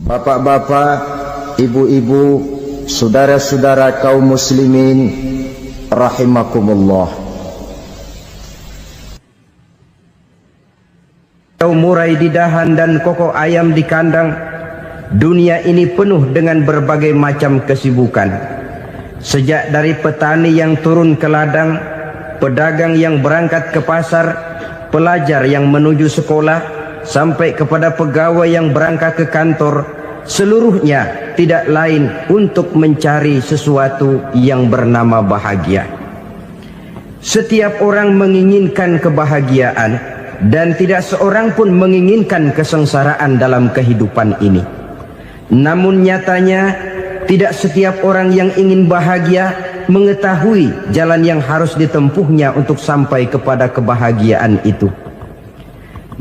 Bapak-bapak, ibu-ibu, saudara-saudara kaum muslimin rahimakumullah. Murai di dahan dan koko ayam di kandang, dunia ini penuh dengan berbagai macam kesibukan. Sejak dari petani yang turun ke ladang, pedagang yang berangkat ke pasar, pelajar yang menuju sekolah, sampai kepada pegawai yang berangkat ke kantor, seluruhnya tidak lain untuk mencari sesuatu yang bernama bahagia. Setiap orang menginginkan kebahagiaan, dan tidak seorang pun menginginkan kesengsaraan dalam kehidupan ini. Namun nyatanya tidak setiap orang yang ingin bahagia mengetahui jalan yang harus ditempuhnya untuk sampai kepada kebahagiaan itu.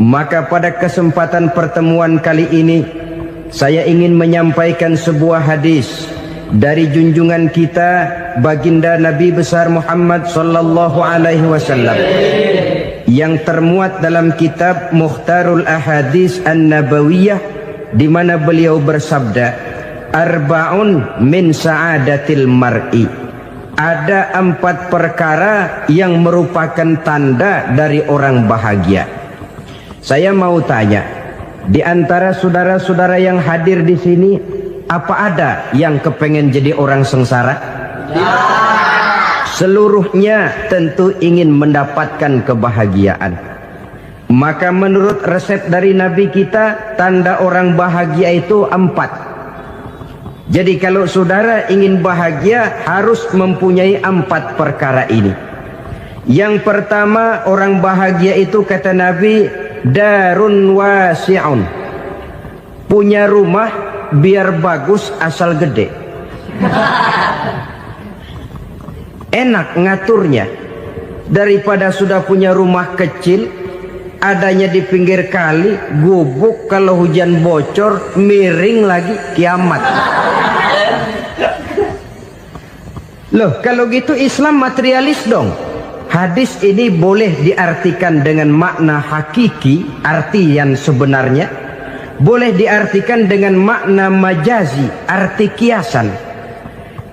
Maka pada kesempatan pertemuan kali ini, saya ingin menyampaikan sebuah hadis dari junjungan kita baginda Nabi besar Muhammad sallallahu alaihi wasallam yang termuat dalam kitab Mukhtarul Ahadits An-Nabawiyah, di mana beliau bersabda, arba'un min sa'adatil mar'i. Ada 4 perkara yang merupakan tanda dari orang bahagia. Saya mau tanya, di antara saudara-saudara yang hadir di sini, apa ada yang kepengen jadi orang sengsara? Ya. Seluruhnya tentu ingin mendapatkan kebahagiaan. Maka menurut resep dari Nabi kita, tanda orang bahagia itu 4. Jadi kalau saudara ingin bahagia, harus mempunyai 4 perkara ini. Yang pertama, orang bahagia itu kata Nabi, darun wasi'un. Punya rumah biar bagus asal gede. Enak ngaturnya, daripada sudah punya rumah kecil, adanya di pinggir kali, gubuk, kalau hujan bocor, miring lagi, kiamat. Loh, kalau gitu Islam materialis dong. Hadis ini boleh diartikan dengan makna hakiki, arti yang sebenarnya. Boleh diartikan dengan makna majazi, arti kiasan.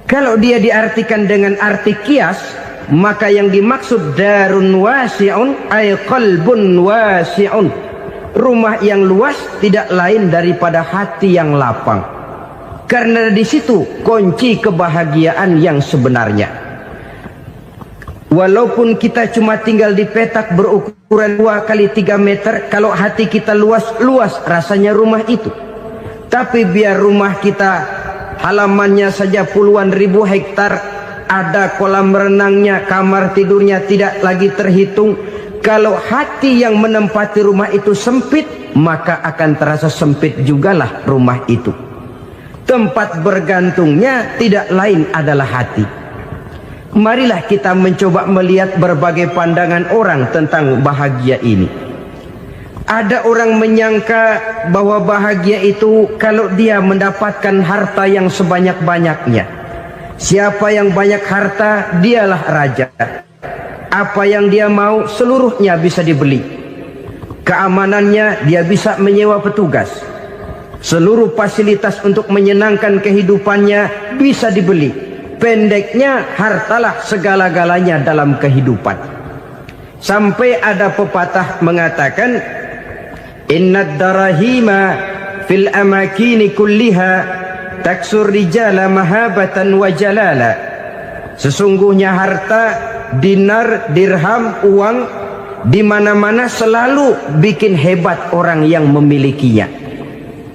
Kalau dia diartikan dengan arti kias, maka yang dimaksud darun wasi'un ay qalbun wasi'un. Rumah yang luas tidak lain daripada hati yang lapang. Karena di situ kunci kebahagiaan yang sebenarnya. Walaupun kita cuma tinggal di petak berukuran 2 kali 3 meter, kalau hati kita luas-luas rasanya rumah itu. Tapi biar rumah kita halamannya saja puluhan ribu hektar, ada kolam renangnya, kamar tidurnya tidak lagi terhitung. Kalau hati yang menempati rumah itu sempit, maka akan terasa sempit jugalah rumah itu. Tempat bergantungnya tidak lain adalah hati. Marilah kita mencoba melihat berbagai pandangan orang tentang bahagia ini. Ada orang menyangka bahwa bahagia itu kalau dia mendapatkan harta yang sebanyak-banyaknya. Siapa yang banyak harta, dialah raja. Apa yang dia mau, seluruhnya bisa dibeli. Keamanannya, dia bisa menyewa petugas. Seluruh fasilitas untuk menyenangkan kehidupannya bisa dibeli. Pendeknya, hartalah segala-galanya dalam kehidupan. Sampai ada pepatah mengatakan, innad darahima fil amakini kulliha taksur rijala mahabatan wa jalala. Sesungguhnya harta, dinar, dirham, uang di mana-mana selalu bikin hebat orang yang memilikinya.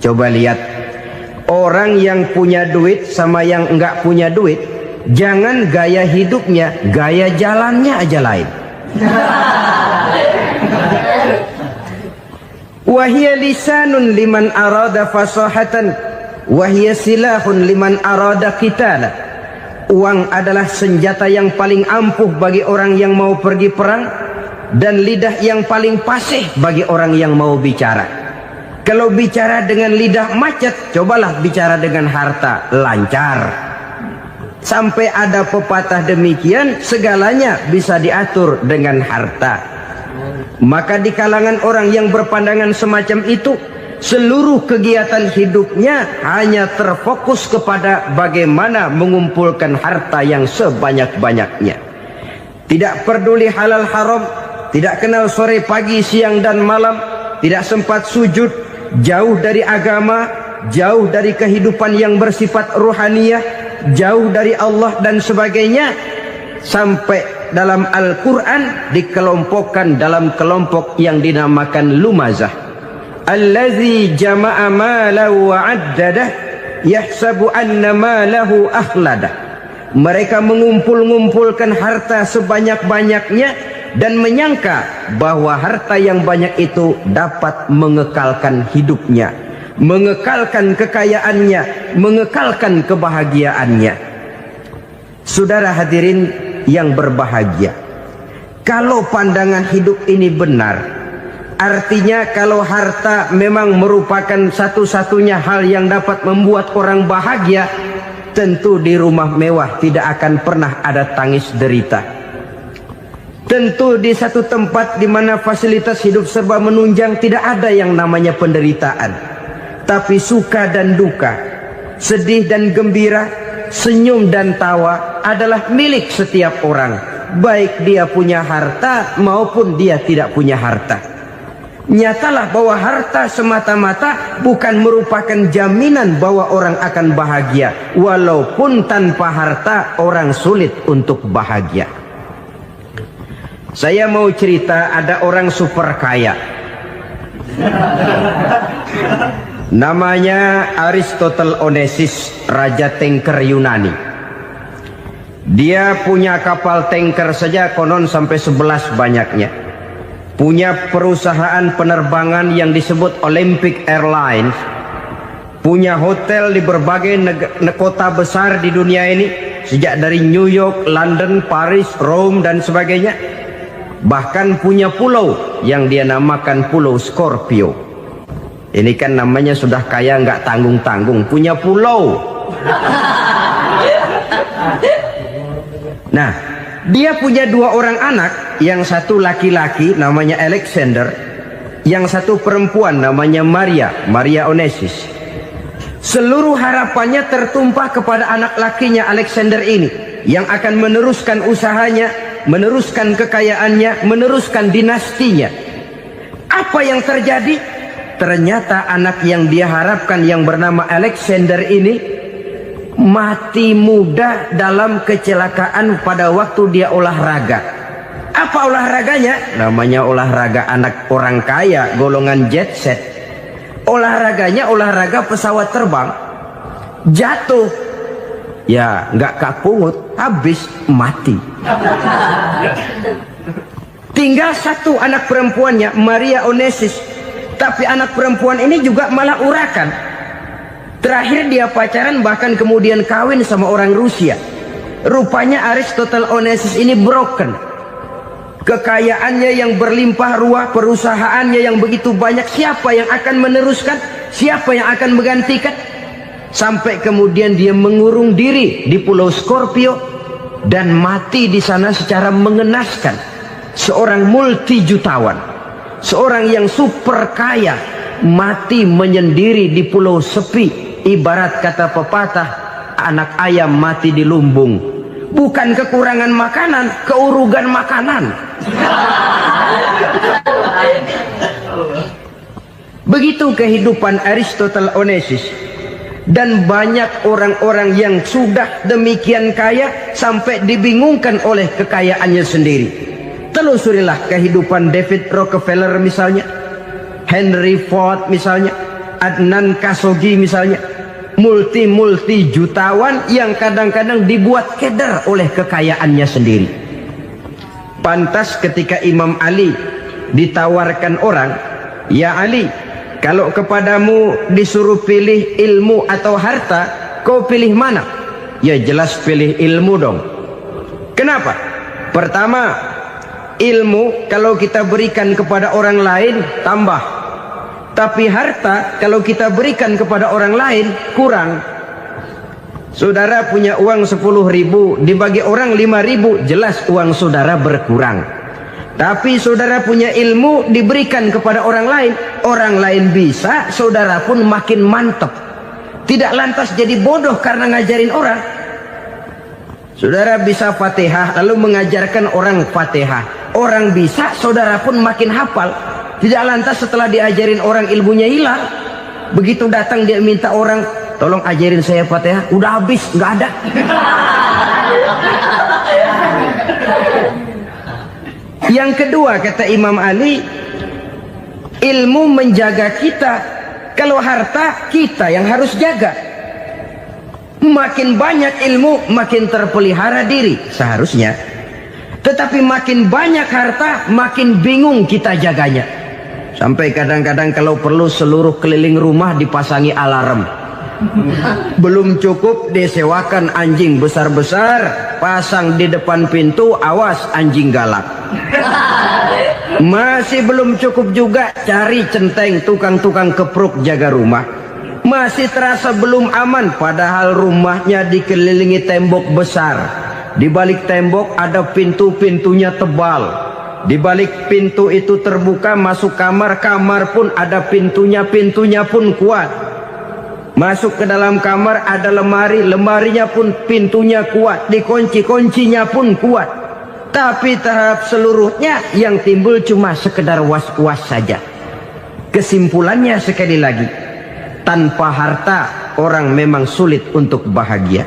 Coba lihat, orang yang punya duit sama yang enggak punya duit, jangan gaya hidupnya, gaya jalannya aja lain. Wahia lisanun liman arada fasahatan, wahia silahun liman arada qitala. Uang adalah senjata yang paling ampuh bagi orang yang mau pergi perang, dan lidah yang paling fasih bagi orang yang mau bicara. Kalau bicara dengan lidah macet, cobalah bicara dengan harta, lancar. Sampai ada pepatah demikian, segalanya bisa diatur dengan harta. Maka di kalangan orang yang berpandangan semacam itu, seluruh kegiatan hidupnya hanya terfokus kepada bagaimana mengumpulkan harta yang sebanyak-banyaknya. Tidak peduli halal haram, tidak kenal sore pagi siang dan malam, tidak sempat sujud, jauh dari agama, jauh dari kehidupan yang bersifat ruhaniyah, jauh dari Allah dan sebagainya. Sampai dalam Al-Quran dikelompokkan dalam kelompok yang dinamakan lumazah. Allazi jama'a malahu wa 'addadah yahsabu anna malahu akhladah. Mereka mengumpul-ngumpulkan harta sebanyak-banyaknya dan menyangka bahwa harta yang banyak itu dapat mengekalkan hidupnya, mengekalkan kekayaannya, mengekalkan kebahagiaannya. Saudara hadirin yang berbahagia, kalau pandangan hidup ini benar, artinya kalau harta memang merupakan satu-satunya hal yang dapat membuat orang bahagia, tentu di rumah mewah tidak akan pernah ada tangis derita. Tentu di satu tempat di mana fasilitas hidup serba menunjang tidak ada yang namanya penderitaan. Tapi suka dan duka, sedih dan gembira, senyum dan tawa adalah milik setiap orang, baik dia punya harta maupun dia tidak punya harta. Nyatalah bahwa harta semata-mata bukan merupakan jaminan bahwa orang akan bahagia. Walaupun tanpa harta orang sulit untuk bahagia. Saya mau cerita, ada orang super kaya. Namanya Aristotle Onassis, Raja Tanker Yunani. Dia punya kapal tanker saja konon sampai 11 banyaknya. Punya perusahaan penerbangan yang disebut Olympic Airlines. Punya hotel di berbagai kota besar di dunia ini, sejak dari New York, London, Paris, Rome dan sebagainya. Bahkan punya pulau yang dia namakan Pulau Scorpio. Ini kan namanya sudah kaya nggak tanggung-tanggung, punya pulau. Nah, dia punya 2 orang anak, yang satu laki-laki namanya Alexander, yang satu perempuan namanya Maria Onassis. Seluruh harapannya tertumpah kepada anak lakinya Alexander ini, yang akan meneruskan usahanya, meneruskan kekayaannya, meneruskan dinastinya. Apa yang terjadi? Ternyata anak yang dia harapkan yang bernama Alexander ini mati muda dalam kecelakaan pada waktu dia olahraga. Apa olahraganya? Namanya olahraga anak orang kaya, golongan jet set. Olahraganya olahraga pesawat terbang. Jatuh, ya nggak kapungut, habis mati. Tinggal satu anak perempuannya, Maria Onassis. Tapi anak perempuan ini juga malah urakan. Terakhir dia pacaran, bahkan kemudian kawin sama orang Rusia. Rupanya Aristotle Onassis ini broken. Kekayaannya yang berlimpah ruah, perusahaannya yang begitu banyak, siapa yang akan meneruskan? Siapa yang akan menggantikan? Sampai kemudian dia mengurung diri di Pulau Scorpio dan mati di sana secara mengenaskan. Seorang multi jutawan, seorang yang super kaya, mati menyendiri di pulau sepi. Ibarat kata pepatah, anak ayam mati di lumbung. Bukan kekurangan makanan, keurugan makanan. Begitu kehidupan Aristotle Onassis. Dan banyak orang-orang yang sudah demikian kaya sampai dibingungkan oleh kekayaannya sendiri. Telusurilah kehidupan David Rockefeller misalnya, Henry Ford misalnya, Adnan Khashoggi misalnya. Multi jutawan yang kadang-kadang dibuat keder oleh kekayaannya sendiri. Pantas ketika Imam Ali ditawarkan orang, "Ya Ali, kalau kepadamu disuruh pilih ilmu atau harta, kau pilih mana?" Ya jelas pilih ilmu dong. Kenapa? Pertama, ilmu kalau kita berikan kepada orang lain tambah. Tapi harta kalau kita berikan kepada orang lain kurang. Saudara punya uang 10.000, dibagi orang 5.000, jelas uang saudara berkurang. Tapi saudara punya ilmu diberikan kepada orang lain bisa, saudara pun makin mantap. Tidak lantas jadi bodoh karena ngajarin orang. Saudara bisa Fatihah lalu mengajarkan orang Fatihah. Orang bisa, saudara pun makin hafal. Tidak lantas setelah diajarin orang ilmunya hilang. Begitu datang dia minta orang, tolong ajarin saya Fatihah, udah habis, nggak ada. Yang kedua kata Imam Ali, ilmu menjaga kita. Kalau harta kita yang harus jaga. Makin banyak ilmu makin terpelihara diri seharusnya. Tetapi makin banyak harta makin bingung kita jaganya. Sampai kadang-kadang kalau perlu seluruh keliling rumah dipasangi alarm. Belum cukup disewakan anjing besar-besar, pasang di depan pintu, awas anjing galak. Masih belum cukup juga, cari centeng tukang-tukang kepruk jaga rumah. Masih terasa belum aman, padahal rumahnya dikelilingi tembok besar. Di balik tembok ada pintu-pintunya tebal. Di balik pintu itu terbuka masuk kamar, kamar pun ada pintunya, pintunya pun kuat. Masuk ke dalam kamar ada lemari, lemarinya pun pintunya kuat, dikunci, kuncinya pun kuat. Tapi terhadap seluruhnya yang timbul cuma sekedar was-was saja. Kesimpulannya sekali lagi, tanpa harta orang memang sulit untuk bahagia.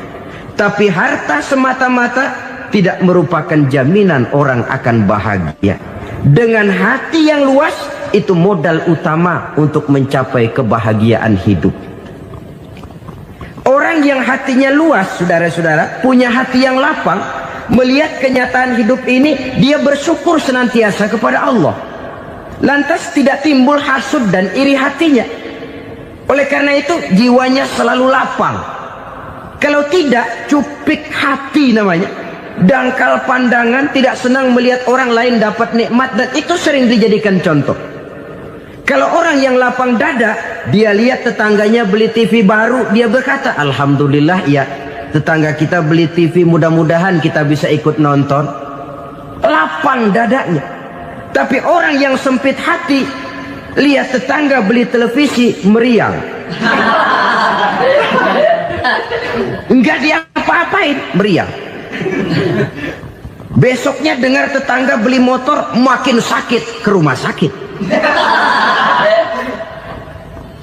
Tapi harta semata-mata tidak merupakan jaminan orang akan bahagia. Dengan hati yang luas, itu modal utama untuk mencapai kebahagiaan hidup. Orang yang hatinya luas, saudara-saudara, punya hati yang lapang, melihat kenyataan hidup ini, dia bersyukur senantiasa kepada Allah. Lantas tidak timbul hasud dan iri hatinya. Oleh karena itu jiwanya selalu lapang. Kalau tidak, cupik hati namanya, dangkal pandangan, tidak senang melihat orang lain dapat nikmat, dan itu sering dijadikan contoh. Kalau orang yang lapang dada, dia lihat tetangganya beli TV baru, dia berkata, alhamdulillah ya, tetangga kita beli TV, mudah-mudahan kita bisa ikut nonton. Lapang dadanya. Tapi orang yang sempit hati, lihat tetangga beli televisi, meriang. Enggak diapa-apain, meriang. Besoknya dengar tetangga beli motor, makin sakit, ke rumah sakit.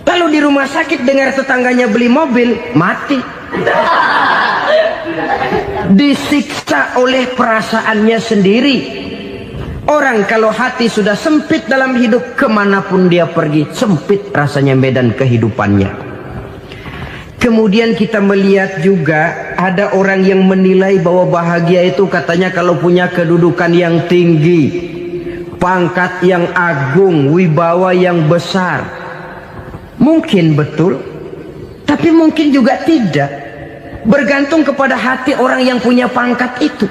Lalu di rumah sakit dengar tetangganya beli mobil, mati. Disiksa oleh perasaannya sendiri. Orang kalau hati sudah sempit dalam hidup, kemanapun dia pergi, sempit rasanya medan kehidupannya. Kemudian kita melihat juga ada orang yang menilai bahwa bahagia itu katanya kalau punya kedudukan yang tinggi, pangkat yang agung, wibawa yang besar. Mungkin betul, tapi mungkin juga tidak. Bergantung kepada hati orang yang punya pangkat itu.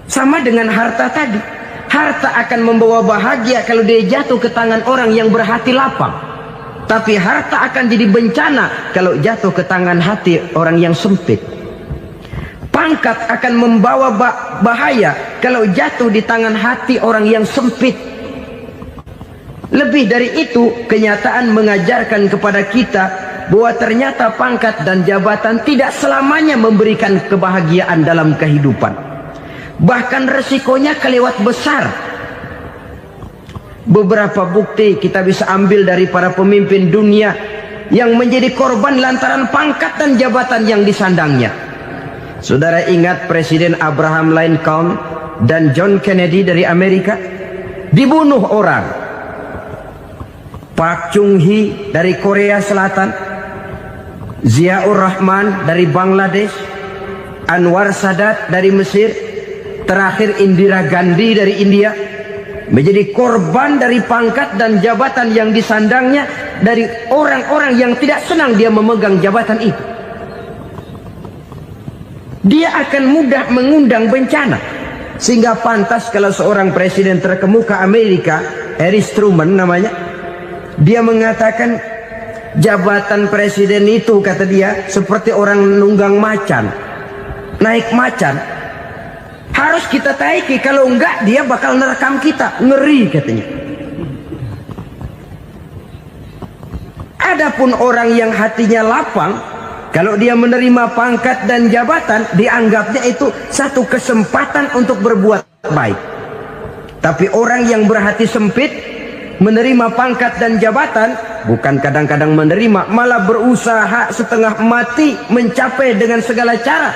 Sama dengan harta tadi. Harta akan membawa bahagia kalau dia jatuh ke tangan orang yang berhati lapang. Tapi harta akan jadi bencana kalau jatuh ke tangan hati orang yang sempit. Pangkat akan membawa bahaya kalau jatuh di tangan hati orang yang sempit. Lebih dari itu, kenyataan mengajarkan kepada kita bahwa ternyata pangkat dan jabatan tidak selamanya memberikan kebahagiaan dalam kehidupan. Bahkan resikonya kelewat besar. Beberapa bukti kita bisa ambil dari para pemimpin dunia yang menjadi korban lantaran pangkat dan jabatan yang disandangnya. Saudara ingat Presiden Abraham Lincoln dan John Kennedy dari Amerika? Dibunuh orang. Park Chung-hee dari Korea Selatan, Ziaur Rahman dari Bangladesh, Anwar Sadat dari Mesir, terakhir Indira Gandhi dari India, menjadi korban dari pangkat dan jabatan yang disandangnya dari orang-orang yang tidak senang dia memegang jabatan itu. Dia akan mudah mengundang bencana. Sehingga pantas kalau seorang presiden terkemuka Amerika, Harry Truman namanya, dia mengatakan jabatan presiden itu, kata dia, seperti orang nunggang macan, naik macan. Harus kita taiki, kalau enggak dia bakal nerekam kita. Ngeri katanya. Adapun orang yang hatinya lapang, kalau dia menerima pangkat dan jabatan, dianggapnya itu satu kesempatan untuk berbuat baik. Tapi orang yang berhati sempit, menerima pangkat dan jabatan, bukan kadang-kadang menerima, malah berusaha setengah mati mencapai dengan segala cara.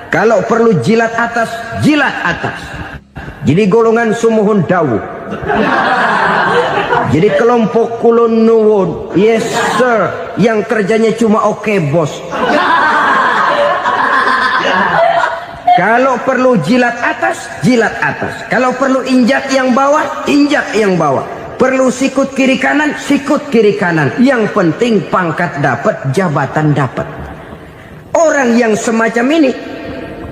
Kalau perlu jilat atas, jilat atas. Jadi golongan sumuhun dawuh. Jadi kelompok kulon nuwun, yes sir, yang kerjanya cuma oke bos. Kalau perlu jilat atas, jilat atas. Kalau perlu injak yang bawah, injak yang bawah. Perlu sikut kiri kanan, sikut kiri kanan. Yang penting pangkat dapat, jabatan dapat. Orang yang semacam ini,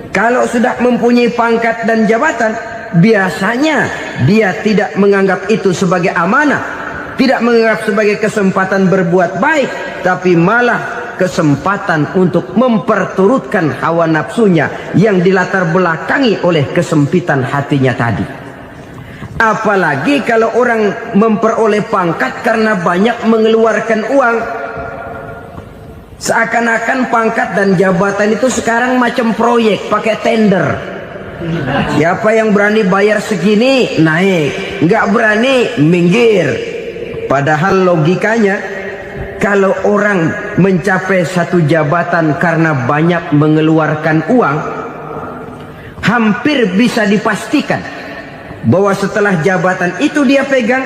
kalau sudah mempunyai pangkat dan jabatan, biasanya dia tidak menganggap itu sebagai amanah, tidak menganggap sebagai kesempatan berbuat baik, tapi malah kesempatan untuk memperturutkan hawa nafsunya yang dilatar belakangi oleh kesempitan hatinya tadi. Apalagi kalau orang memperoleh pangkat karena banyak mengeluarkan uang. Seakan-akan pangkat dan jabatan itu sekarang macam proyek, pakai tender. Siapa yang berani bayar segini, naik. Nggak berani, minggir. Padahal logikanya, kalau orang mencapai satu jabatan karena banyak mengeluarkan uang, hampir bisa dipastikan bahwa setelah jabatan itu dia pegang,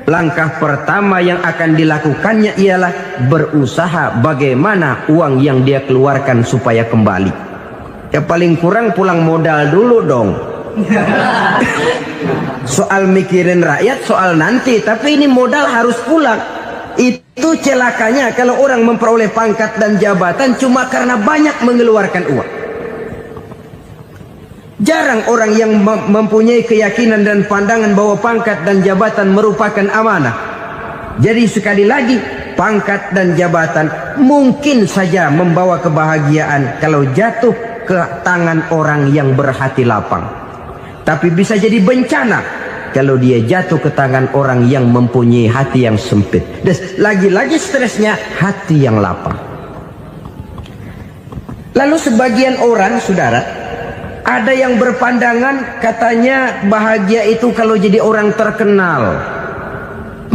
langkah pertama yang akan dilakukannya ialah berusaha bagaimana uang yang dia keluarkan supaya kembali. Ya paling kurang pulang modal dulu dong. Soal mikirin rakyat soal nanti, tapi ini modal harus pulang. Itu celakanya kalau orang memperoleh pangkat dan jabatan cuma karena banyak mengeluarkan uang. Jarang orang yang mempunyai keyakinan dan pandangan bahwa pangkat dan jabatan merupakan amanah. Jadi sekali lagi, pangkat dan jabatan mungkin saja membawa kebahagiaan kalau jatuh ke tangan orang yang berhati lapang. Tapi bisa jadi bencana kalau dia jatuh ke tangan orang yang mempunyai hati yang sempit. Dan lagi-lagi stresnya hati yang lapang. Lalu sebagian orang, saudara, ada yang berpandangan katanya bahagia itu kalau jadi orang terkenal,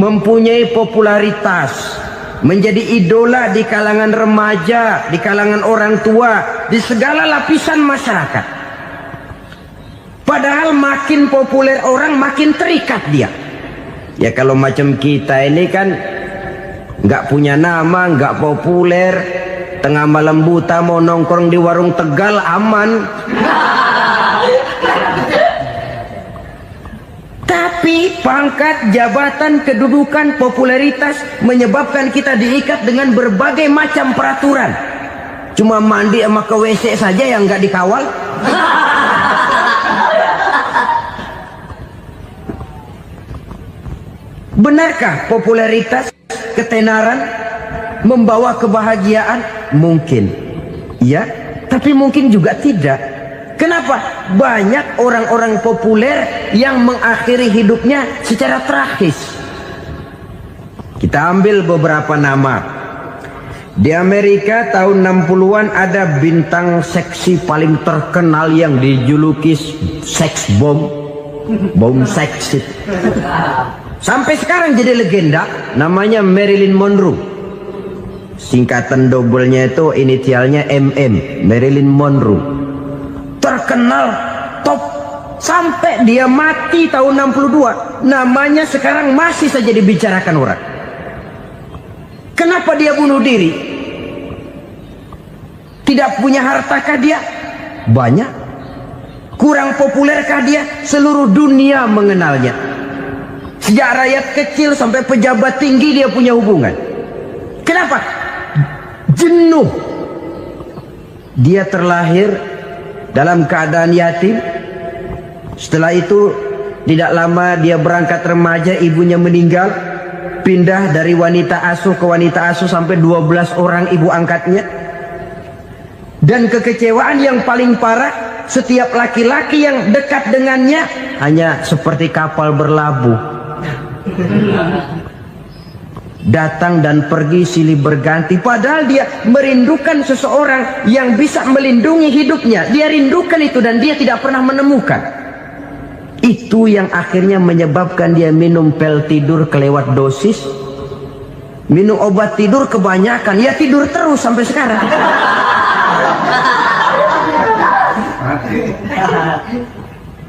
mempunyai popularitas, menjadi idola di kalangan remaja, di kalangan orang tua, di segala lapisan masyarakat. Padahal makin populer orang, makin terikat dia. Ya kalau macam kita ini kan nggak punya nama, nggak populer, tengah malam buta mau nongkrong di warung Tegal aman. Tapi pangkat, jabatan, kedudukan, popularitas menyebabkan kita diikat dengan berbagai macam peraturan. Cuma mandi sama ke WC saja yang nggak dikawal. Benarkah popularitas, ketenaran membawa kebahagiaan? Mungkin. Ya, tapi mungkin juga tidak. Kenapa? Banyak orang-orang populer yang mengakhiri hidupnya secara tragis. Kita ambil beberapa nama. Di Amerika tahun 60-an ada bintang seksi paling terkenal yang dijuluki sex bomb. Bom seks. Sampai sekarang jadi legenda, namanya Marilyn Monroe. Singkatan dobelnya itu inisialnya MM, Marilyn Monroe. Terkenal, top, sampai dia mati tahun 62. Namanya sekarang masih saja dibicarakan orang. Kenapa dia bunuh diri? Tidak punya hartakah dia? Banyak. Kurang populerkah dia? Seluruh dunia mengenalnya. Sejak rakyat kecil sampai pejabat tinggi dia punya hubungan. Kenapa? Jenuh. Dia terlahir dalam keadaan yatim. Setelah itu tidak lama dia berangkat remaja, ibunya meninggal. Pindah dari wanita asuh ke wanita asuh sampai 12 orang ibu angkatnya. Dan kekecewaan yang paling parah, setiap laki-laki yang dekat dengannya hanya seperti kapal berlabuh, datang dan pergi silih berganti. Padahal dia merindukan seseorang yang bisa melindungi hidupnya. Dia rindukan itu dan dia tidak pernah menemukan. Itu yang akhirnya menyebabkan dia minum pil tidur kelewat dosis, minum obat tidur kebanyakan, ya tidur terus sampai sekarang.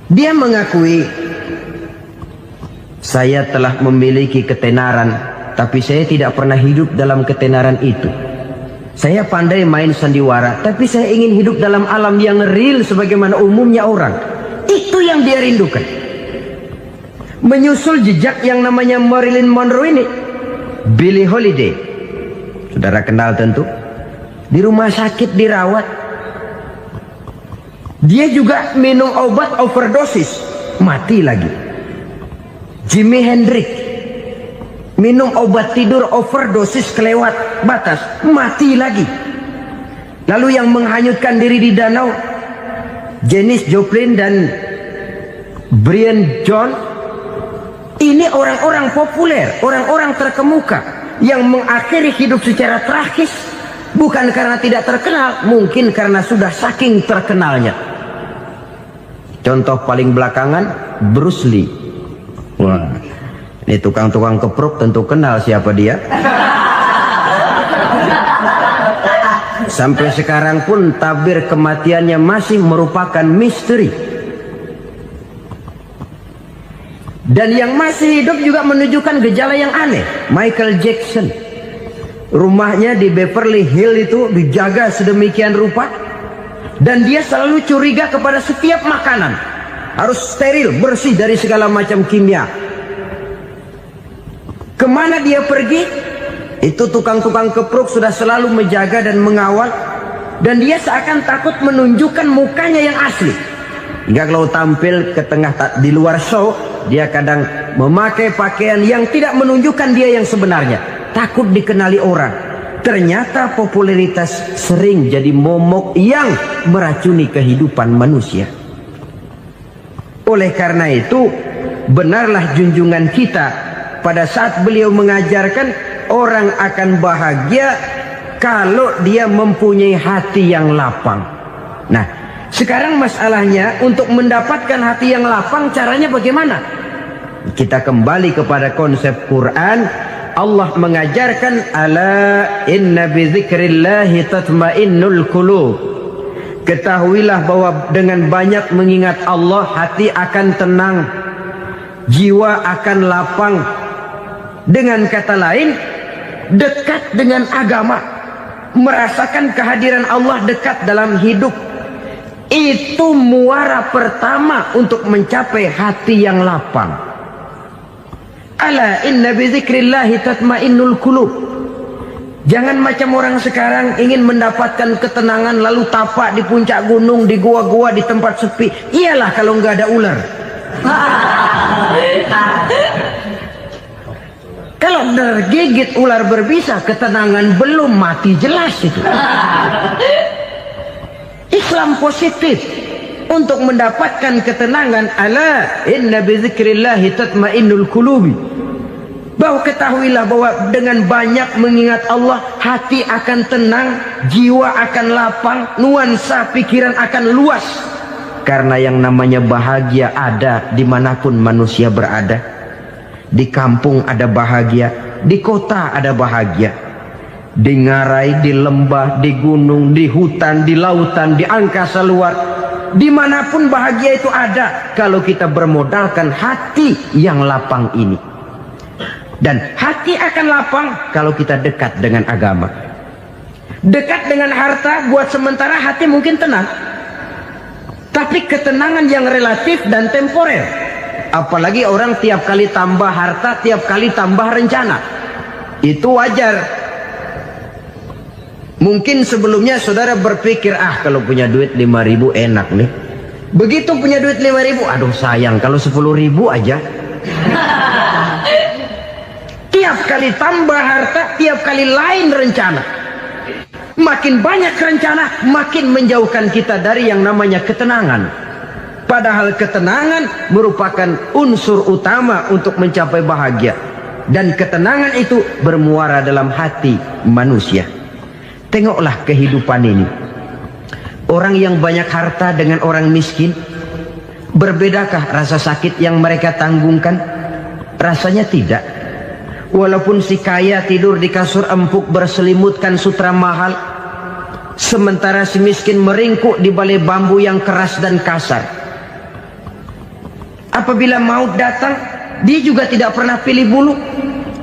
Dia mengakui, saya telah memiliki ketenaran, tapi saya tidak pernah hidup dalam ketenaran itu. Saya pandai main sandiwara, tapi saya ingin hidup dalam alam yang real sebagaimana umumnya orang. Itu yang dia rindukan. Menyusul jejak yang namanya Marilyn Monroe ini, Billie Holiday, saudara kenal tentu, di rumah sakit dirawat. Dia juga minum obat overdosis, mati lagi. Jimi Hendrix minum obat tidur overdosis kelewat batas, mati lagi. Lalu yang menghanyutkan diri di danau, Janis Joplin dan Brian Jones. Ini orang-orang populer, orang-orang terkemuka yang mengakhiri hidup secara tragis, bukan karena tidak terkenal, mungkin karena sudah saking terkenalnya. Contoh paling belakangan, Bruce Lee. Wah, ini tukang-tukang kepruk tentu kenal siapa dia. Sampai sekarang pun tabir kematiannya masih merupakan misteri. Dan yang masih hidup juga menunjukkan gejala yang aneh. Michael Jackson, rumahnya di Beverly Hills itu dijaga sedemikian rupa, dan dia selalu curiga kepada setiap makanan harus steril, bersih dari segala macam kimia. Kemana dia pergi, itu tukang-tukang kepruk sudah selalu menjaga dan mengawal, dan dia seakan takut menunjukkan mukanya yang asli. Hingga kalau tampil ke tengah di luar show, dia kadang memakai pakaian yang tidak menunjukkan dia yang sebenarnya, takut dikenali orang. Ternyata popularitas sering jadi momok yang meracuni kehidupan manusia. Oleh karena itu, benarlah junjungan kita pada saat beliau mengajarkan orang akan bahagia kalau dia mempunyai hati yang lapang. Nah, sekarang masalahnya untuk mendapatkan hati yang lapang, caranya bagaimana? Kita kembali kepada konsep Quran. Allah mengajarkan, ala inna bi dzikrillahi tatmainnul qulub. Ketahuilah bahwa dengan banyak mengingat Allah, hati akan tenang, jiwa akan lapang. Dengan kata lain, dekat dengan agama, merasakan kehadiran Allah dekat dalam hidup. Itu muara pertama untuk mencapai hati yang lapang. Ala inna bi dzikrillahi tatmainnul qulub. Jangan macam orang sekarang ingin mendapatkan ketenangan lalu tapak di puncak gunung, di gua-gua, di tempat sepi. Iyalah kalau nggak ada ular. Kalau tergigit ular berbisa, ketenangan belum, mati jelas itu. Islam positif untuk mendapatkan ketenangan. Ala inna bi dzikrillahi tatmainnul qulubi. Bahwa ketahuilah bahwa dengan banyak mengingat Allah, hati akan tenang, jiwa akan lapang, nuansa pikiran akan luas. Karena yang namanya bahagia ada dimanapun manusia berada. Di kampung ada bahagia, di kota ada bahagia, di ngarai, di lembah, di gunung, di hutan, di lautan, di angkasa luar, dimanapun bahagia itu ada kalau kita bermodalkan hati yang lapang ini. Dan hati akan lapang kalau kita dekat dengan agama. Dekat dengan harta buat sementara hati mungkin tenang, tapi ketenangan yang relatif dan temporer. Apalagi orang tiap kali tambah harta, tiap kali tambah rencana. Itu wajar. Mungkin sebelumnya saudara berpikir, kalau punya duit 5.000 enak nih. Begitu punya duit 5.000, aduh sayang kalau 10.000 aja. Tiap kali tambah harta, tiap kali lain rencana. Makin banyak rencana, makin menjauhkan kita dari yang namanya ketenangan. Padahal ketenangan merupakan unsur utama untuk mencapai bahagia. Dan ketenangan itu bermuara dalam hati manusia. Tengoklah kehidupan ini. Orang yang banyak harta dengan orang miskin, berbedakah rasa sakit yang mereka tanggungkan? Rasanya tidak. Walaupun si kaya tidur di kasur empuk berselimutkan sutra mahal, sementara si miskin meringkuk di balai bambu yang keras dan kasar. Apabila maut datang, dia juga tidak pernah pilih bulu.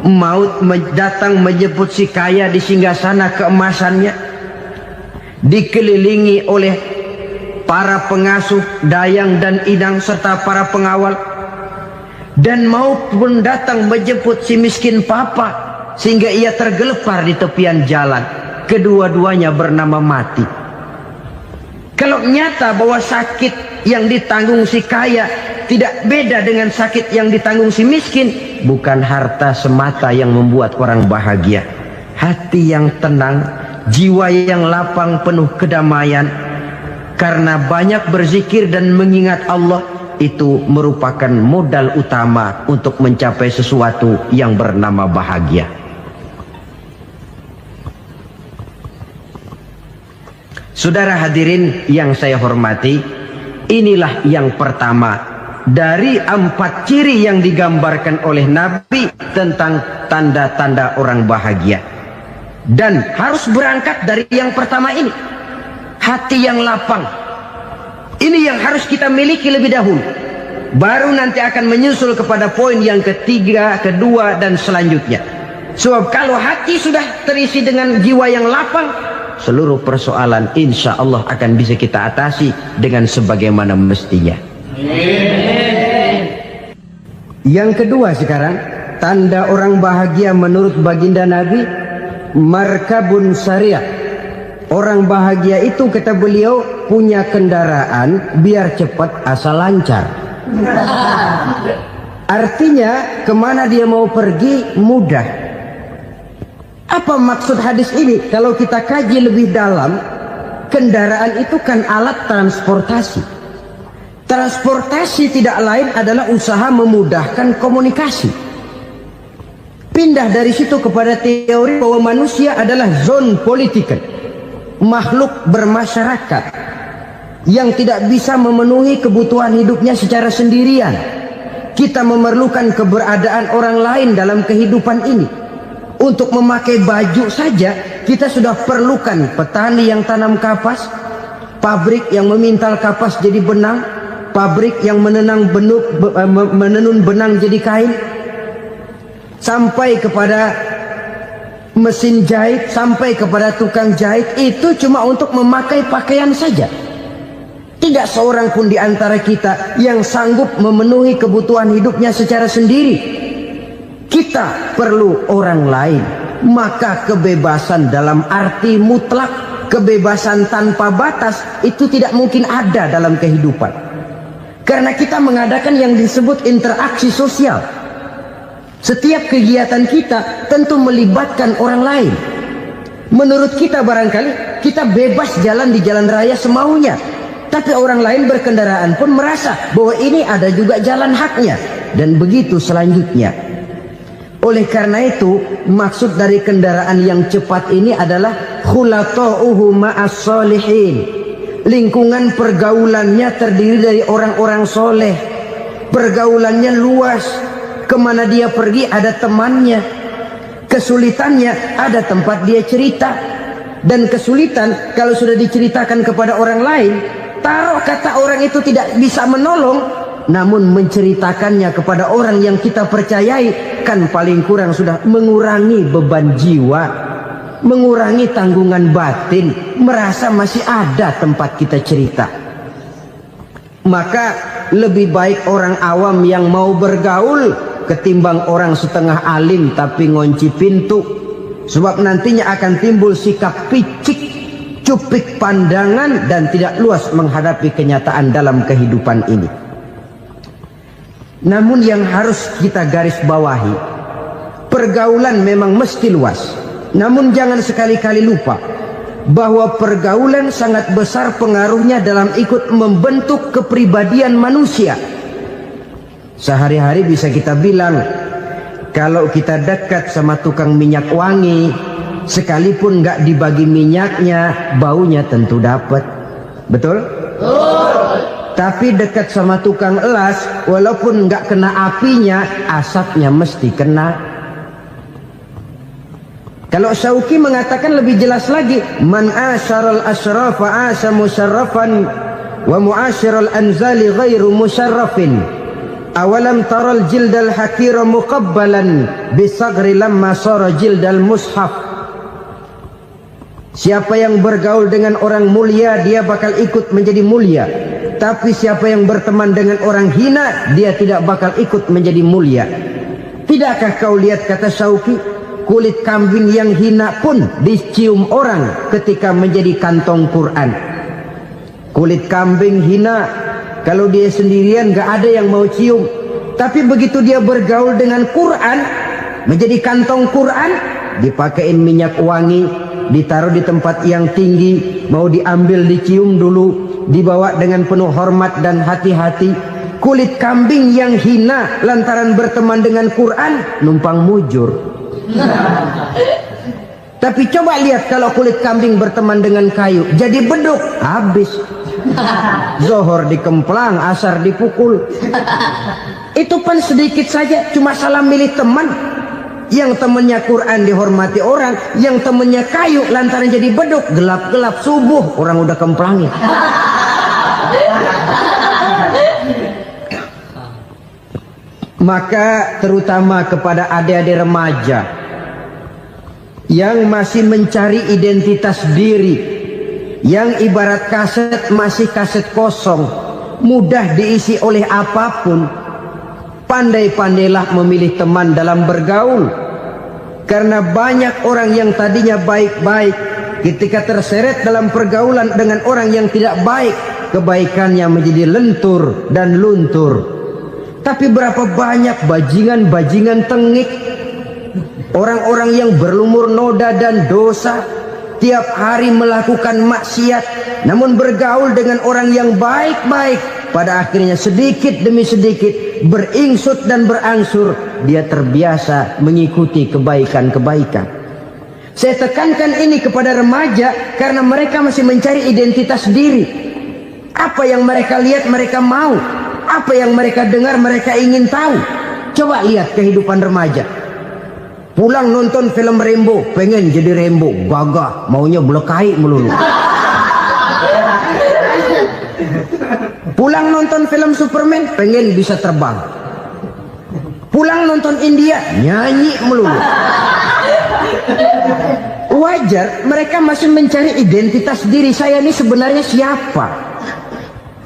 Maut datang menjemput si kaya di singgasana keemasannya, dikelilingi oleh para pengasuh, dayang dan idang serta para pengawal. Dan maut pun datang menjemput si miskin papa, sehingga ia tergelepar di tepian jalan. Kedua-duanya bernama mati. Kalau nyata bahwa sakit yang ditanggung si kaya tidak beda dengan sakit yang ditanggung si miskin, bukan harta semata yang membuat orang bahagia. Hati yang tenang, jiwa yang lapang penuh kedamaian, karena banyak berzikir dan mengingat Allah, itu merupakan modal utama untuk mencapai sesuatu yang bernama bahagia. Saudara hadirin yang saya hormati, inilah yang pertama dari 4 ciri yang digambarkan oleh Nabi tentang tanda-tanda orang bahagia. Dan harus berangkat dari yang pertama ini, hati yang lapang. Ini yang harus kita miliki lebih dahulu. Baru nanti akan menyusul kepada poin yang ketiga, kedua, dan selanjutnya. Sebab kalau hati sudah terisi dengan jiwa yang lapang, seluruh persoalan insya Allah akan bisa kita atasi dengan sebagaimana mestinya. Yang kedua sekarang, tanda orang bahagia menurut baginda Nabi, markabun syariah. Orang bahagia itu, kata beliau, punya kendaraan biar cepat asal lancar. Artinya kemana dia mau pergi mudah. Apa maksud hadis ini? Kalau kita kaji lebih dalam, kendaraan itu kan alat transportasi. Transportasi tidak lain adalah usaha memudahkan komunikasi. Pindah dari situ kepada teori bahwa manusia adalah zon political, makhluk bermasyarakat yang tidak bisa memenuhi kebutuhan hidupnya secara sendirian. Kita memerlukan keberadaan orang lain dalam kehidupan ini. Untuk memakai baju saja kita sudah perlukan petani yang tanam kapas, pabrik yang memintal kapas jadi benang, pabrik yang menenun benang jadi kain, sampai kepada mesin jahit, sampai kepada tukang jahit. Itu cuma untuk memakai pakaian saja. Tidak seorang pun di antara kita yang sanggup memenuhi kebutuhan hidupnya secara sendiri. Kita perlu orang lain. Maka kebebasan dalam arti mutlak, kebebasan tanpa batas, itu tidak mungkin ada dalam kehidupan. Karena kita mengadakan yang disebut interaksi sosial. Setiap kegiatan kita tentu melibatkan orang lain. Menurut kita barangkali kita bebas jalan di jalan raya semaunya, tapi orang lain berkendaraan pun merasa bahwa ini ada juga jalan haknya, dan begitu selanjutnya. Oleh karena itu, maksud dari kendaraan yang cepat ini adalah khulata'uhu ma'as solihin. Lingkungan pergaulannya terdiri dari orang-orang soleh. Pergaulannya luas. Kemana dia pergi ada temannya. Kesulitannya ada tempat dia cerita. Dan kesulitan kalau sudah diceritakan kepada orang lain, taruh kata orang itu tidak bisa menolong, namun menceritakannya kepada orang yang kita percayai, kan paling kurang sudah mengurangi beban jiwa, mengurangi tanggungan batin, merasa masih ada tempat kita cerita. Maka lebih baik orang awam yang mau bergaul ketimbang orang setengah alim tapi ngunci pintu. Sebab nantinya akan timbul sikap picik, cupik pandangan, dan tidak luas menghadapi kenyataan dalam kehidupan ini. Namun yang harus kita garis bawahi, pergaulan memang mesti luas. Namun jangan sekali-kali lupa bahwa pergaulan sangat besar pengaruhnya dalam ikut membentuk kepribadian manusia. Sehari-hari bisa kita bilang, kalau kita dekat sama tukang minyak wangi, sekalipun nggak dibagi minyaknya, baunya tentu dapat. Betul? Tapi dekat sama tukang elas, walaupun nggak kena apinya, asapnya mesti kena. Kalau Syauqi mengatakan lebih jelas lagi, man asyaral asrafa asa musarrafan wa muasyiral anzali ghairu musarrafin. Awalam taral jildal hakira muqabbalan bisagri lamma sara jildal mushaf. Siapa yang bergaul dengan orang mulia, dia bakal ikut menjadi mulia. Tapi siapa yang berteman dengan orang hina, dia tidak bakal ikut menjadi mulia. Tidakkah kau lihat, kata Syauqi, kulit kambing yang hina pun dicium orang ketika menjadi kantong Quran. Kulit kambing hina, kalau dia sendirian gak ada yang mau cium. Tapi begitu dia bergaul dengan Quran, menjadi kantong Quran, dipakein minyak wangi, ditaruh di tempat yang tinggi, mau diambil dicium dulu, dibawa dengan penuh hormat dan hati-hati. Kulit kambing yang hina lantaran berteman dengan Quran, numpang mujur. Tapi coba lihat kalau kulit kambing berteman dengan kayu, jadi beduk, habis. Zohor dikemplang, asar dipukul. Itu pun sedikit saja, cuma salah milih teman. Yang temannya Quran dihormati orang, yang temannya kayu lantaran jadi beduk, gelap-gelap subuh orang udah kemplangin. Maka terutama kepada adik-adik remaja yang masih mencari identitas diri, yang ibarat kaset masih kaset kosong, mudah diisi oleh apapun, pandai-pandailah memilih teman dalam bergaul. Karena banyak orang yang tadinya baik-baik, ketika terseret dalam pergaulan dengan orang yang tidak baik, kebaikannya menjadi lentur dan luntur. Tapi berapa banyak bajingan-bajingan tengik, orang-orang yang berlumur noda dan dosa, tiap hari melakukan maksiat, namun bergaul dengan orang yang baik-baik, pada akhirnya sedikit demi sedikit beringsut dan berangsur dia terbiasa mengikuti kebaikan-kebaikan. Saya tekankan ini kepada remaja karena mereka masih mencari identitas diri. Apa yang mereka lihat mereka mau, apa yang mereka dengar mereka ingin tahu. Coba lihat kehidupan remaja. Pulang nonton film Rambo, pengen jadi Rambo, gagah, maunya melekai melulu. Pulang nonton film Superman, pengen bisa terbang. Pulang nonton India, nyanyi melulu. Wajar, mereka masih mencari identitas diri. Saya ini sebenarnya siapa?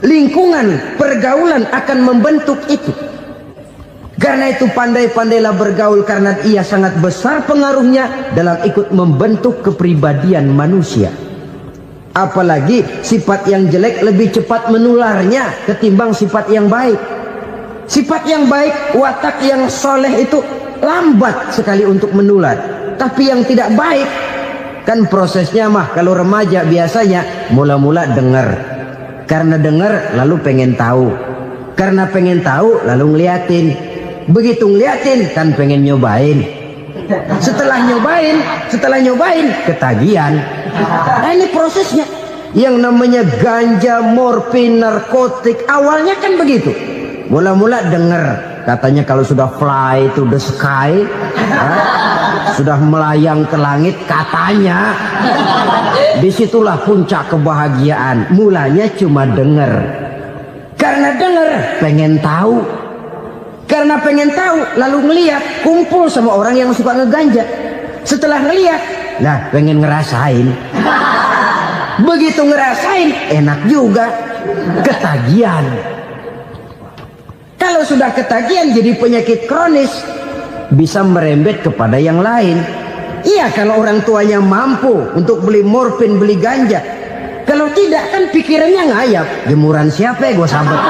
Lingkungan, pergaulan akan membentuk itu. Karena itu pandai-pandailah bergaul, karena ia sangat besar pengaruhnya dalam ikut membentuk kepribadian manusia. Apalagi sifat yang jelek lebih cepat menularnya ketimbang sifat yang baik. Sifat yang baik, watak yang soleh itu lambat sekali untuk menular. Tapi yang tidak baik, kan prosesnya mah kalau remaja biasanya mula-mula dengar. Karena dengar lalu pengen tahu. Karena pengen tahu lalu ngeliatin. Begitu ngeliatin kan pengen nyobain. Setelah nyobain ketagihan. Nah ini prosesnya. Yang namanya ganja, morfin, narkotik, awalnya kan begitu. Mula-mula dengar, katanya kalau sudah fly to the sky, sudah melayang ke langit, katanya disitulah puncak kebahagiaan. Mulanya cuma dengar. Karena dengar pengen tahu. Karena pengen tahu lalu ngeliat, kumpul sama orang yang suka ngeganja. Setelah ngeliat, nah pengen ngerasain. Begitu ngerasain enak juga, ketagihan. Kalau sudah ketagihan jadi penyakit kronis, bisa merembet kepada yang lain. Iya kalau orang tuanya mampu untuk beli morfin, beli ganja. Kalau tidak kan pikirannya ngayap, jemuran siapa ya gue sahabat.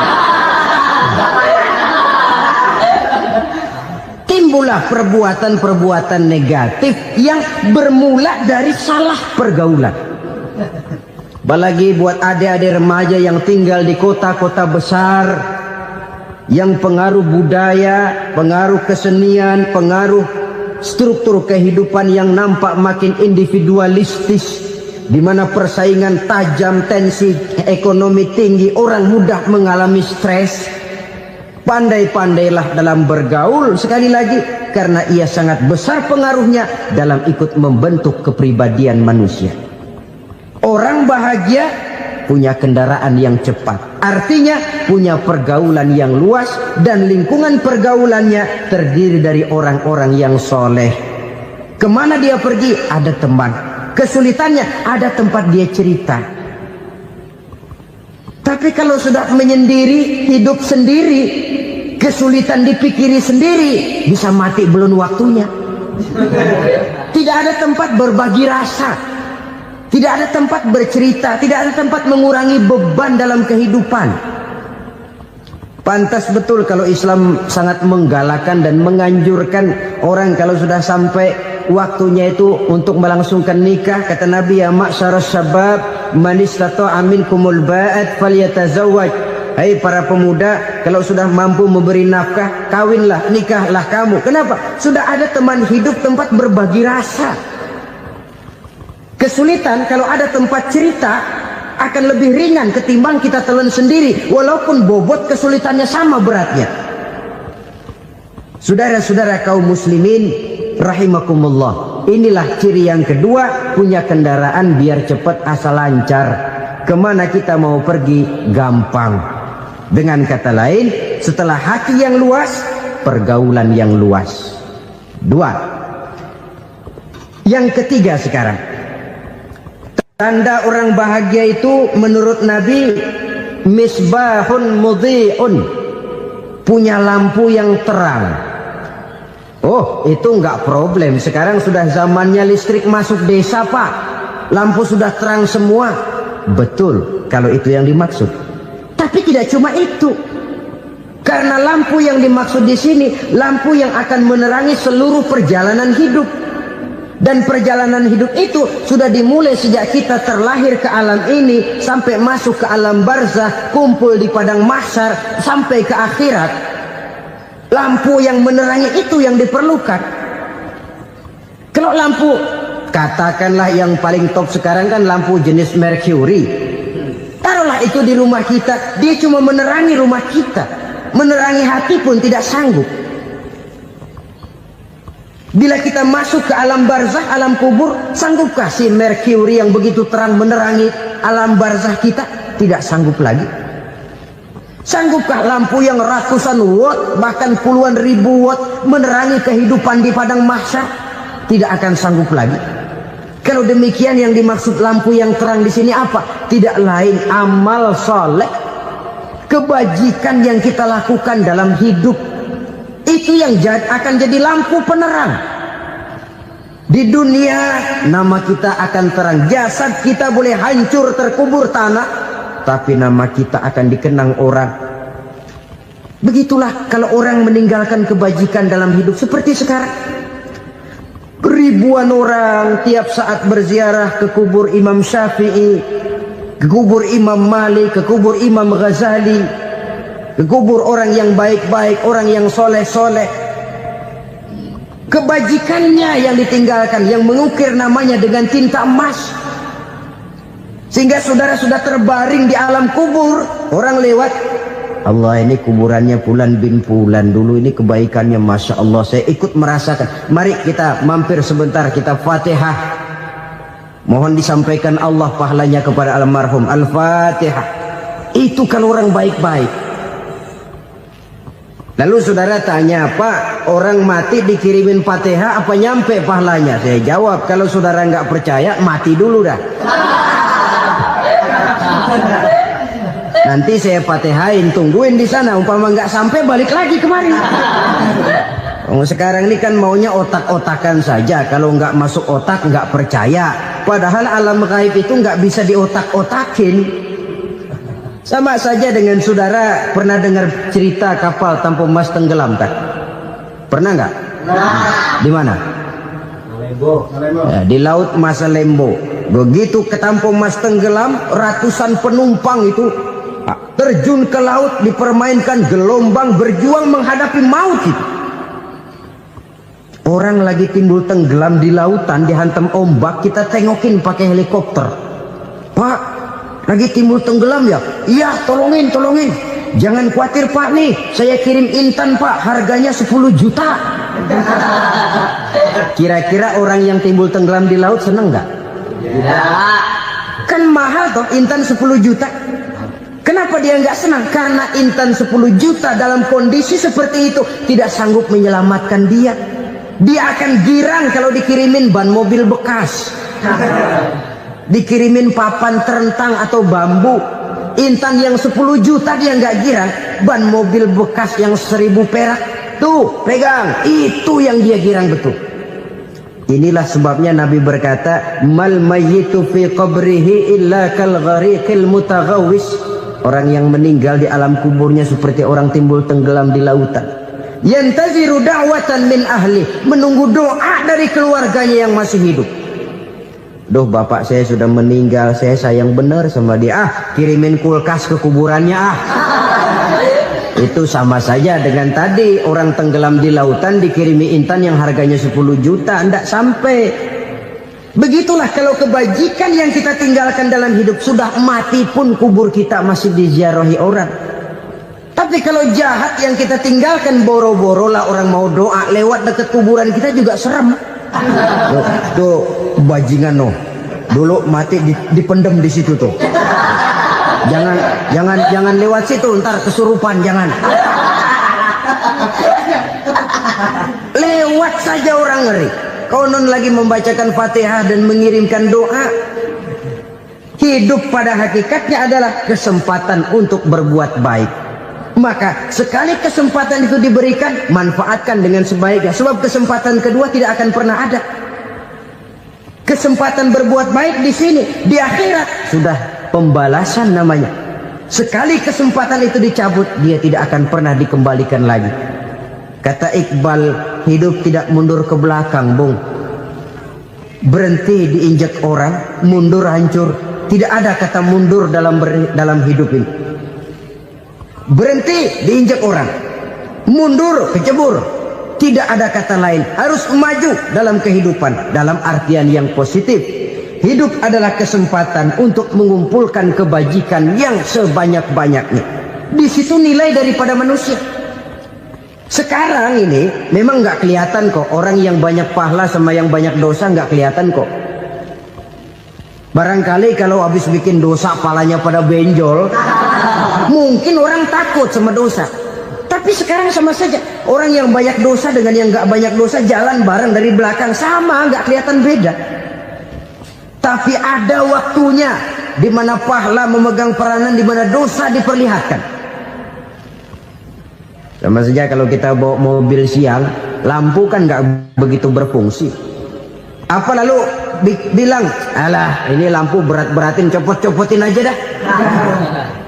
Timbullah perbuatan-perbuatan negatif yang bermula dari salah pergaulan. Apalagi buat adik-adik remaja yang tinggal di kota-kota besar, yang pengaruh budaya, pengaruh kesenian, pengaruh struktur kehidupan yang nampak makin individualistis, di mana persaingan tajam, tensi ekonomi tinggi, orang mudah mengalami stres. Pandai-pandailah dalam bergaul, sekali lagi, karena ia sangat besar pengaruhnya dalam ikut membentuk kepribadian manusia. Orang bahagia punya kendaraan yang cepat, artinya punya pergaulan yang luas, dan lingkungan pergaulannya terdiri dari orang-orang yang soleh. Kemana dia pergi, ada teman. Kesulitannya, ada tempat dia cerita. Tapi kalau sudah menyendiri, hidup sendiri, kesulitan dipikiri sendiri, bisa mati belum waktunya. Tidak ada tempat berbagi rasa, tidak ada tempat bercerita, tidak ada tempat mengurangi beban dalam kehidupan. Pantas betul kalau Islam sangat menggalakkan dan menganjurkan orang kalau sudah sampai waktunya itu untuk melangsungkan nikah. Kata Nabi, ya ma'syaras syabab man istata'a minkumul ba'at falyatazawwaj. Hai para pemuda, kalau sudah mampu memberi nafkah, kawinlah, nikahlah kamu. Kenapa? Sudah ada teman hidup, tempat berbagi rasa. Kesulitan kalau ada tempat cerita akan lebih ringan ketimbang kita telan sendiri, walaupun bobot kesulitannya sama beratnya. Saudara-saudara kaum muslimin rahimakumullah, inilah ciri yang kedua, punya kendaraan biar cepat asal lancar. Kemana kita mau pergi gampang. Dengan kata lain, setelah hati yang luas, pergaulan yang luas. Dua. Yang ketiga sekarang, tanda orang bahagia itu menurut Nabi, misbahun mudhi'un, punya lampu yang terang. Oh, itu enggak problem. Sekarang sudah zamannya listrik masuk desa, Pak. Lampu sudah terang semua. Betul, kalau itu yang dimaksud. Tapi tidak cuma itu. Karena lampu yang dimaksud di sini, lampu yang akan menerangi seluruh perjalanan hidup. Dan perjalanan hidup itu sudah dimulai sejak kita terlahir ke alam ini, sampai masuk ke alam barzah, kumpul di padang mahsyar, sampai ke akhirat. Lampu yang menerangi itu yang diperlukan. Kalau lampu, katakanlah yang paling top sekarang kan lampu jenis Mercury. Taruhlah itu di rumah kita, dia cuma menerangi rumah kita, menerangi hati pun tidak sanggup. Bila kita masuk ke alam barzah, alam kubur, sanggupkah si Mercury yang begitu terang menerangi alam barzah kita? Tidak sanggup lagi. Sanggupkah lampu yang ratusan watt, bahkan puluhan ribu watt menerangi kehidupan di padang mahsyar? Tidak akan sanggup lagi. Kalau demikian, yang dimaksud lampu yang terang di sini apa? Tidak lain amal soleh, kebajikan yang kita lakukan dalam hidup. Itu yang akan jadi lampu penerang. Di dunia nama kita akan terang. Jasad kita boleh hancur terkubur tanah, tapi nama kita akan dikenang orang. Begitulah kalau orang meninggalkan kebajikan dalam hidup seperti sekarang. Ribuan orang tiap saat berziarah ke kubur Imam Syafi'i, ke kubur Imam Malik, ke kubur Imam Ghazali, ke kubur orang yang baik-baik, orang yang soleh-soleh. Kebajikannya yang ditinggalkan, yang mengukir namanya dengan tinta emas. Sehingga saudara sudah terbaring di alam kubur, orang lewat, Allah, ini kuburannya Fulan bin Fulan, dulu ini kebaikannya Masya Allah, saya ikut merasakan. Mari kita mampir sebentar, kita Fatihah. Mohon disampaikan Allah pahalanya kepada almarhum. Al-Fatihah. Itu kalau orang baik-baik. Lalu saudara tanya, Pak, orang mati dikirimin Fatihah apa nyampe pahalanya? Saya jawab, kalau saudara nggak percaya, mati dulu dah. Nanti saya Fatihain, tungguin di sana. Umpama nggak sampai, balik lagi kemari. Sekarang ini kan maunya otak-otakan saja. Kalau nggak masuk otak, nggak percaya. Padahal alam gaib itu nggak bisa diotak-otakin. Sama saja dengan saudara pernah dengar cerita kapal Tampu Mas tenggelam tak? Pernah nggak? Di mana? Malembo. Malembo. Ya, di laut Masa Lembo. Begitu ketampung Mas tenggelam, ratusan penumpang itu terjun ke laut, dipermainkan gelombang, berjuang menghadapi maut itu. Orang lagi timbul tenggelam di lautan, dihantam ombak, kita tengokin pakai helikopter. Pak, lagi timbul tenggelam ya? Iya, tolongin. Jangan khawatir Pak, nih saya kirim intan Pak, harganya 10 juta. Kira-kira orang yang timbul tenggelam di laut seneng nggak? Tidak. Kan mahal toh intan 10 juta. Kenapa dia nggak senang? Karena intan 10 juta dalam kondisi seperti itu tidak sanggup menyelamatkan dia. Dia akan girang kalau dikirimin ban mobil bekas, dikirimin papan terentang atau bambu. Intan yang 10 juta dia nggak girang, ban mobil bekas yang 1000 perak tuh pegang, itu yang dia girang betul. Inilah sebabnya Nabi berkata, mal mayyitu fi qabrihi illa kal ghariqil mutaghawwis. Orang yang meninggal di alam kuburnya seperti orang timbul tenggelam di lautan. Yantaziru da'watan min ahli, menunggu doa dari keluarganya yang masih hidup. Duh, bapak saya sudah meninggal, saya sayang benar sama dia. Kirimin kulkas ke kuburannya Itu sama saja dengan tadi orang tenggelam di lautan dikirimi intan yang harganya 10 juta, tidak sampai. Begitulah kalau kebajikan yang kita tinggalkan dalam hidup, sudah mati pun kubur kita masih diziarahi orang. Tapi kalau jahat yang kita tinggalkan, boro-boro lah orang mau doa lewat dekat kuburan kita juga serem. Tuh bajingan dulu mati dipendem di situ tuh. Jangan lewat situ, ntar kesurupan, jangan. Lewat saja orang ngeri. Konon lagi membacakan Fatihah dan mengirimkan doa. Hidup pada hakikatnya adalah kesempatan untuk berbuat baik. Maka sekali kesempatan itu diberikan, manfaatkan dengan sebaiknya. Sebab kesempatan kedua tidak akan pernah ada. Kesempatan berbuat baik di sini, di akhirat sudah pembalasan namanya. Sekali kesempatan itu dicabut, dia tidak akan pernah dikembalikan lagi. Kata Iqbal, hidup tidak mundur ke belakang, Bung. Berhenti diinjak orang, mundur hancur. Tidak ada kata mundur dalam hidup ini. Berhenti diinjak orang, mundur kecebur. Tidak ada kata lain, harus maju dalam kehidupan dalam artian yang positif. Hidup adalah kesempatan untuk mengumpulkan kebajikan yang sebanyak-banyaknya. Di situ nilai daripada manusia. Sekarang ini memang nggak kelihatan kok, orang yang banyak pahala sama yang banyak dosa nggak kelihatan kok. Barangkali kalau habis bikin dosa palanya pada benjol, mungkin orang takut sama dosa. Tapi sekarang sama saja, orang yang banyak dosa dengan yang nggak banyak dosa jalan bareng dari belakang, sama, nggak kelihatan beda. Tapi ada waktunya di mana pahala memegang peranan, di mana dosa diperlihatkan. Sama saja kalau kita bawa mobil siang, lampu kan nggak begitu berfungsi. Apa lalu bilang, alah ini lampu berat-beratin, copot-copotin aja dah.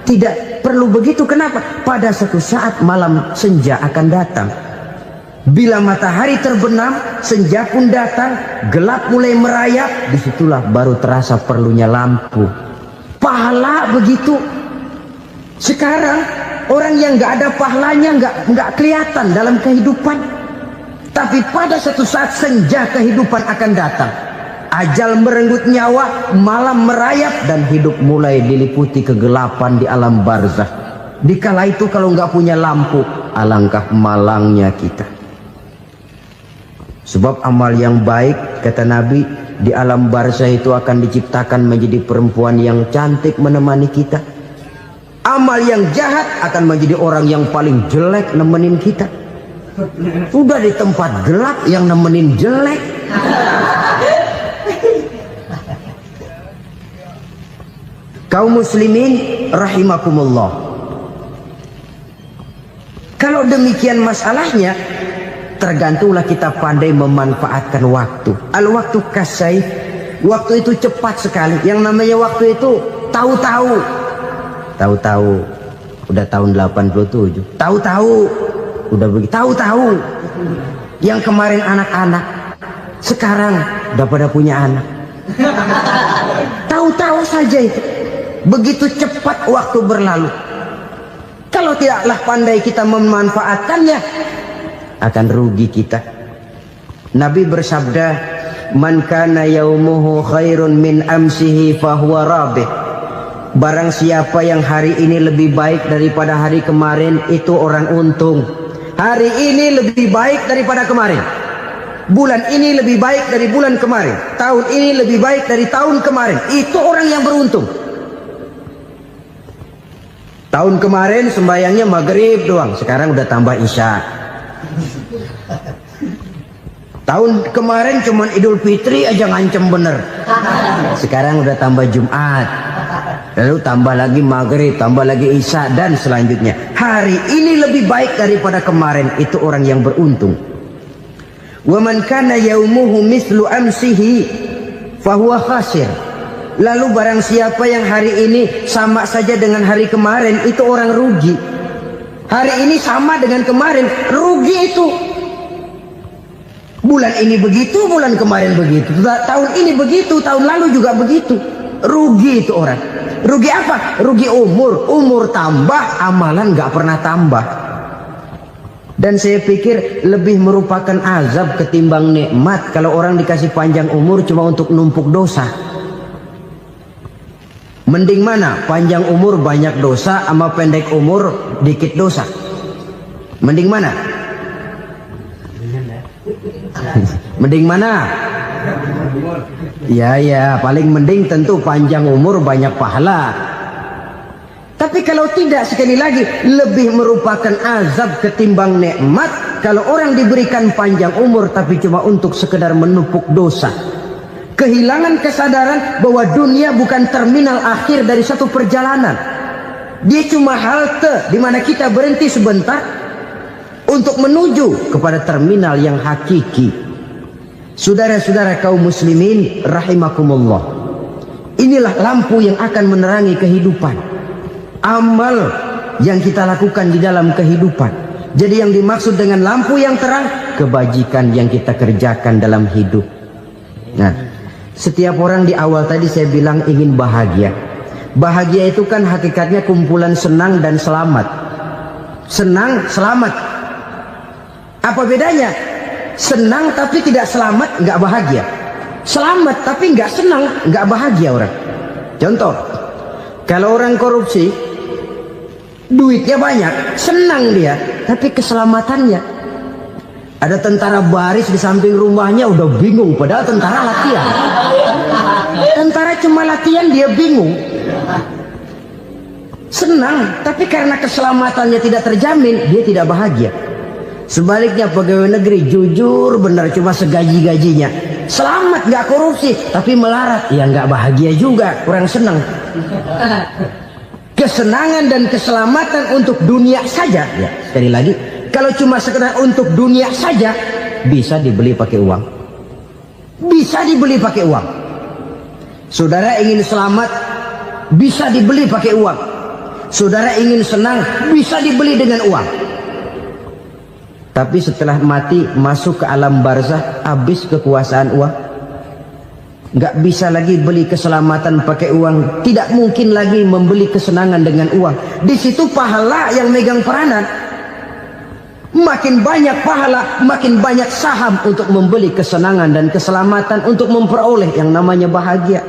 Tidak perlu begitu. Kenapa? Pada suatu saat malam senja akan datang. Bila matahari terbenam, senja pun datang, gelap mulai merayap, disitulah baru terasa perlunya lampu. Pahala begitu. Sekarang orang yang nggak ada pahalanya nggak kelihatan dalam kehidupan. Tapi pada suatu saat senja kehidupan akan datang. Ajal merenggut nyawa, malam merayap, dan hidup mulai diliputi kegelapan di alam barzah. Dikala itu kalau nggak punya lampu, alangkah malangnya kita. Sebab amal yang baik, kata Nabi, di alam barzah itu akan diciptakan menjadi perempuan yang cantik menemani kita. Amal yang jahat akan menjadi orang yang paling jelek nemenin kita. Sudah di tempat gelap yang nemenin jelek. Kaum muslimin rahimakumullah. Kalau demikian masalahnya, tergantunglah kita pandai memanfaatkan waktu. Al-waktu kasai, waktu itu cepat sekali. Yang namanya waktu itu tahu-tahu. Tahu-tahu udah tahun 87. Tahu-tahu udah begitu. Tahu-tahu yang kemarin anak-anak, sekarang udah pada punya anak. Tahu-tahu saja itu. Begitu cepat waktu berlalu. Kalau tidaklah pandai kita memanfaatkannya, akan rugi kita. Nabi bersabda, "Man kana yaumuhu khairun min amsihi fahuwa rabih." Barang siapa yang hari ini lebih baik daripada hari kemarin, itu orang untung. Hari ini lebih baik daripada kemarin. Bulan ini lebih baik dari bulan kemarin. Tahun ini lebih baik dari tahun kemarin. Itu orang yang beruntung. Tahun kemarin sembayangnya maghrib doang, sekarang udah tambah isya. Tahun kemarin cuman Idul Fitri aja ngancem bener, sekarang udah tambah Jumat, lalu tambah lagi maghrib, tambah lagi isya, dan selanjutnya. Hari ini lebih baik daripada kemarin, itu orang yang beruntung. Wa man kana yaumuhu mislu amsihi fahuwa khasir. Lalu barang siapa yang hari ini sama saja dengan hari kemarin, itu orang rugi. Hari ini sama dengan kemarin, rugi itu. Bulan ini begitu, bulan kemarin begitu. Tahun ini begitu, tahun lalu juga begitu. Rugi itu orang. Rugi apa? Rugi umur. Umur tambah, amalan gak pernah tambah. Dan saya pikir lebih merupakan azab ketimbang nikmat kalau orang dikasih panjang umur cuma untuk numpuk dosa. Mending mana? Panjang umur banyak dosa sama pendek umur dikit dosa? Mending mana? Mending mana? Ya, paling mending tentu panjang umur banyak pahala. Tapi kalau tidak, sekali lagi, lebih merupakan azab ketimbang nikmat kalau orang diberikan panjang umur tapi cuma untuk sekedar menumpuk dosa. Kehilangan kesadaran bahwa dunia bukan terminal akhir dari satu perjalanan. Dia cuma halte di mana kita berhenti sebentar untuk menuju kepada terminal yang hakiki. Saudara-saudara kaum muslimin rahimakumullah. Inilah lampu yang akan menerangi kehidupan. Amal yang kita lakukan di dalam kehidupan. Jadi yang dimaksud dengan lampu yang terang, kebajikan yang kita kerjakan dalam hidup. Nah, setiap orang di awal tadi saya bilang ingin bahagia. Bahagia itu kan hakikatnya kumpulan senang dan selamat. Senang, selamat. Apa bedanya? Senang tapi tidak selamat, nggak bahagia. Selamat tapi nggak senang, nggak bahagia orang. Contoh, kalau orang korupsi, duitnya banyak, senang dia, tapi keselamatannya. Ada tentara baris di samping rumahnya udah bingung, padahal tentara latihan. Tentara cuma latihan, dia bingung. Senang, tapi karena keselamatannya tidak terjamin, dia tidak bahagia. Sebaliknya pegawai negeri jujur benar, cuma segaji-gajinya. Selamat, nggak korupsi, tapi melarat, ya nggak bahagia juga, kurang senang. Kesenangan dan keselamatan untuk dunia saja, ya sekali lagi. Kalau cuma sekedar untuk dunia saja, bisa dibeli pakai uang. Bisa dibeli pakai uang. Saudara ingin selamat, bisa dibeli pakai uang. Saudara ingin senang, bisa dibeli dengan uang. Tapi setelah mati, masuk ke alam barzah, habis kekuasaan uang. Nggak bisa lagi beli keselamatan pakai uang. Tidak mungkin lagi membeli kesenangan dengan uang. Di situ pahala yang megang peranan. Makin banyak pahala, makin banyak saham untuk membeli kesenangan dan keselamatan, untuk memperoleh yang namanya bahagia.